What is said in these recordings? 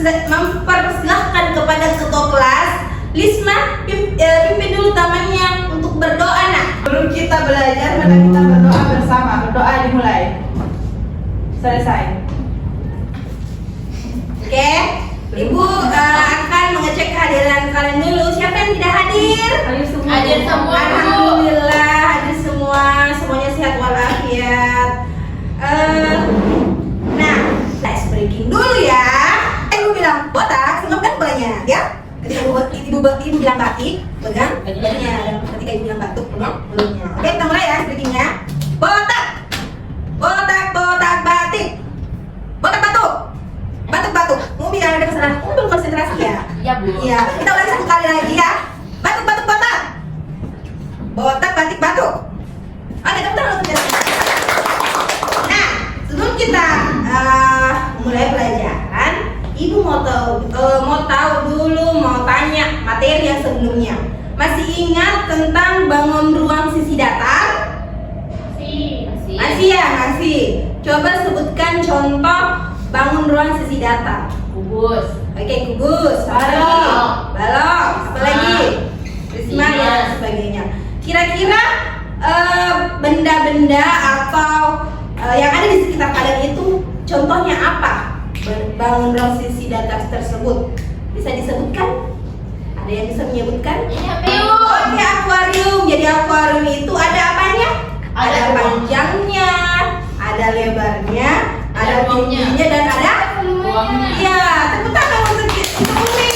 mempersilahkan kepada ketua kelas Lisma pimpin dulu tamannya untuk berdoa. Nah, Sebelum kita belajar, mari kita berdoa bersama. Berdoa dimulai. Selesai. oke. Ibu akan mengecek kehadiran kalian dulu. Siapa yang tidak hadir? Ayo semua. Hadir semua. Alhamdulillah hadir semua. Semuanya sehat walafiat. Nah, ice breaking dulu ya. Ibu bilang botak, senang kan banyak ya. Ketika ibu bilang batik, pegang batiknya. Dan ketika ibu bilang batuk, belumnya. Oke, kita mulai ya ice breakingnya. Botak, botak, botak, batik, botak, batuk, batuk, batuk. Mau bilang ada kesalahan? Kamu belum konsentrasi ya? Ya, Bu. Iya. Kita ulangi satu kali lagi ya. Batuk, batuk, botak, botak, batik, batuk. Oke, kita ulang konsentrasi. Nah, sebelum kita mulai pelajaran, ibu mau tahu dulu, mau tanya materi yang sebelumnya. Masih ingat tentang bangun ruang sisi datar? Masih ya, masih. Coba sebutkan contoh bangun ruang sisi datar. Kubus. Oke, kubus. Apa lagi? Balok. Apa lagi? Prisma Iya. dan sebagainya. Kira-kira benda-benda atau yang ada di sekitar kalian itu contohnya apa? Bangun ruang sisi datar tersebut bisa disebutkan? Ada yang bisa menyebutkan? Oke, akuarium. Jadi akuarium itu ada apanya? Ada panjangnya, ada lebarnya, ada tingginya dan ada Ruangnya. iya. Tepuk tangan untuk Umi.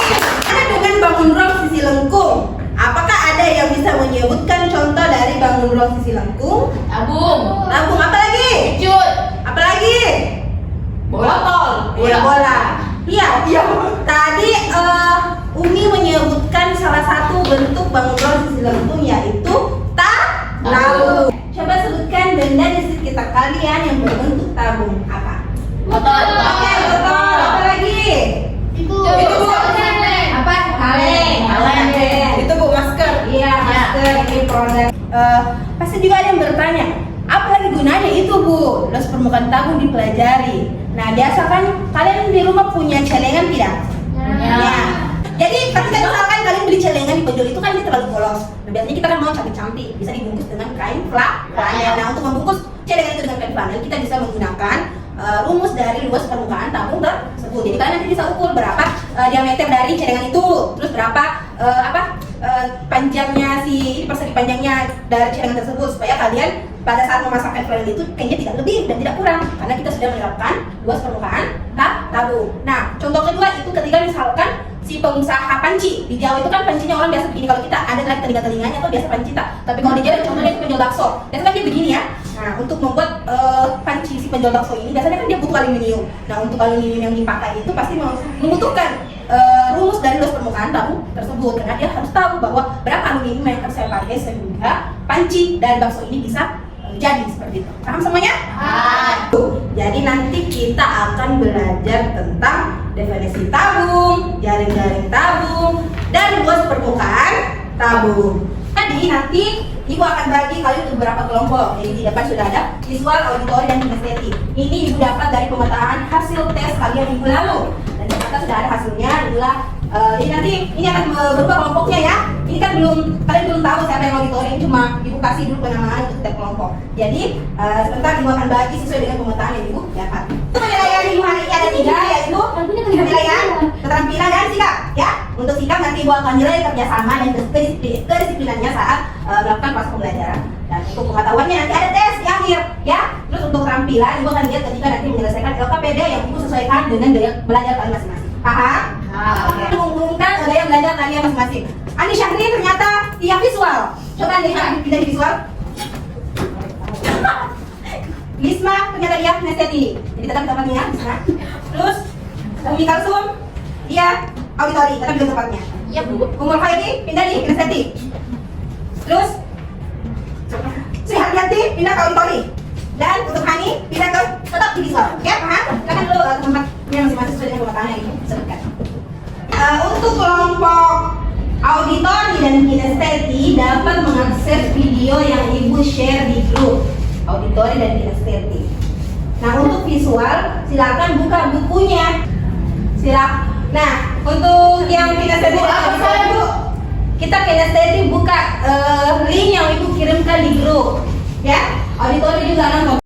Ada dengan bangun ruang sisi lengkung. Apakah ada yang bisa menyebutkan contoh dari bangun ruang sisi lengkung? Tabung. Tabung apa lagi? Cut. Apa lagi? Botol. Iya, bola. Iya, iya. Tadi Umi menyebutkan salah satu bentuk bangun ruang sisi lengkung yaitu tabung. Coba sebutkan benda di sekitar kalian yang berbentuk tabung. Apa? Botol. Oke, betul. Apa lagi? Itu Bu. Apa? Kaleng. Itu Bu, masker. Iya, masker ini produk. Pasti juga ada yang bertanya, apa lagi gunanya itu Bu? Los permukaan tabung dipelajari. Nah, biasa kan kalian di rumah punya celengan tidak? Ya. Jadi ketika misalkan kalian beli celengan di penjual itu kan ini terlalu polos. Nah, biasanya kita kan mau cantik-cantik, bisa dibungkus dengan kain flanel. Nah, untuk membungkus celengan itu dengan kain flanel, kita bisa menggunakan rumus dari luas permukaan tabung tersebut. Jadi kalian nanti bisa ukur berapa diameter dari celengan itu, terus berapa panjangnya persegi panjangnya dari celengan tersebut, supaya kalian pada saat memasang kain flanel itu kayaknya tidak lebih dan tidak kurang, karena kita sudah menerapkan luas permukaan tabung. Nah, contoh kedua itu ketika misalkan si pengusaha panci di Jawa itu kan pancinya orang biasa begini, kalau kita ada lagi telinganya atau biasa panci tapi kalau di Jawa contohnya itu penjual bakso, biasanya kan dia begini ya. Nah, untuk membuat panci si penjual bakso ini biasanya kan dia butuh aluminium. Nah, untuk aluminium yang dipakai itu pasti membutuhkan rumus dari luas permukaan tabung tersebut, karena dia harus tahu bahwa berapa aluminium yang harus saya pakai sehingga panci dan bakso ini bisa jadi seperti itu. Paham semuanya? Jadi nanti kita akan belajar tentang definisi tabung, jaring-jaring tabung, dan luas permukaan tabung. Jadi nanti Ibu akan bagi kalian untuk beberapa kelompok. Jadi di depan sudah ada visual, auditori, dan kinestetik. Ini Ibu dapat dari pemetaan hasil tes kalian minggu lalu. Dan ternyata sudah ada hasilnya. Inilah jadi nanti ini akan berubah kelompoknya ya. Ini kan kalian belum tahu siapa yang auditori, ini cuma Ibu kasih dulu penamaan untuk setiap kelompok. Jadi sebentar Ibu akan bagi sesuai dengan pemetaan yang Ibu dapat. Penilaian Ibu hari ini ada 3, yaitu penilaian keterampilan dan sikap ya. Untuk sikap nanti Ibu akan nilai kerjasama dan kedisiplinannya saat melakukan proses pembelajaran. Dan untuk pengetahuannya nanti ada tes di akhir ya. Terus untuk keterampilan Ibu akan lihat ketika nanti menyelesaikan LKPD yang Ibu sesuaikan dengan gaya belajar kalian masing-masing. Paham? Mengumumkan gaya belajar kalian masing-masing. Ani Syahri ternyata dia visual. Coba Ani Syahri pindah di visual. Lisma ternyata dia kinestetik. Jadi tetap tempatnya ya, Lisma. Terus Umi Kalsum dia auditori, tetap di tempatnya. Iya, Bu. Umur Khairi pindah di kinestetik. Terus Sri Haryanti pindah ke auditori. Dan untuk Hani pindah ke tetap di visual. Ya, paham? Silakan dulu tempatnya masing-masing sesuai dengan pemetaannya yang disebutkan. Untuk kelompok auditori dan kinestetik dapat mengakses video yang Ibu share di grup auditori dan kinestetik. Nah, untuk visual silakan buka bukunya. Nah, untuk yang kinestesi apa misalnya Bu? Kita kinestesi buka link yang Ibu kirimkan di grup. Ya, auditori juga nonton.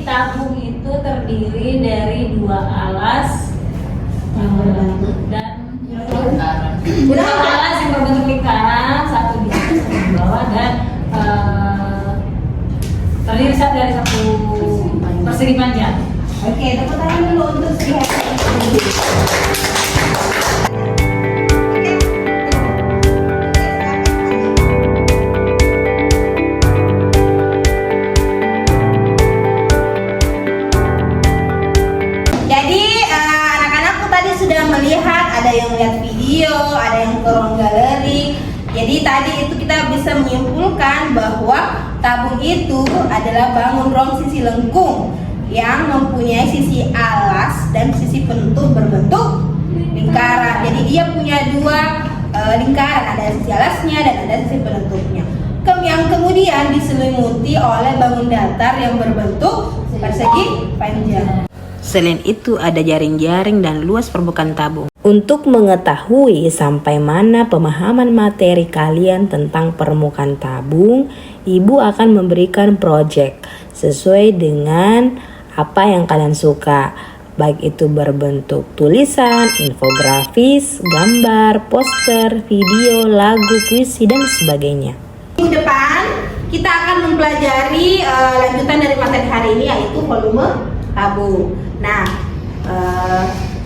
Tabung itu terdiri dari 2 alas dan 2 alas yang berbentuk lingkaran, satu di atas satu di bawah, dan terdiri dari satu persegi panjang. Oke, tepuk tangan dulu untuk Sri Hartini. Jadi anak-anakku tadi sudah melihat, ada yang lihat video, ada yang ke ruang galeri. Jadi tadi itu kita bisa menyimpulkan bahwa tabung itu adalah bangun rong sisi lengkung yang mempunyai sisi alas dan sisi penutup berbentuk lingkaran. Jadi dia punya 2 lingkaran, ada sisi alasnya dan ada sisi penutupnya. Yang kemudian diselimuti oleh bangun datar yang berbentuk persegi panjang. Selain itu ada jaring-jaring dan luas permukaan tabung. Untuk mengetahui sampai mana pemahaman materi kalian tentang permukaan tabung, Ibu akan memberikan project sesuai dengan apa yang kalian suka. Baik itu berbentuk tulisan, infografis, gambar, poster, video, lagu, puisi, dan sebagainya. Minggu depan kita akan mempelajari lanjutan dari materi hari ini, yaitu volume tabung. Nah,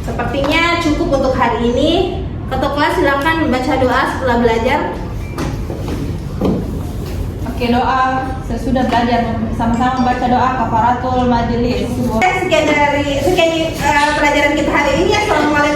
sepertinya cukup untuk hari ini. Ketua kelas silakan membaca doa setelah belajar. Oke, doa. Sesudah belajar sama-sama membaca doa kafaratul majelis. Sekian pelajaran kita hari ini. Assalamualaikum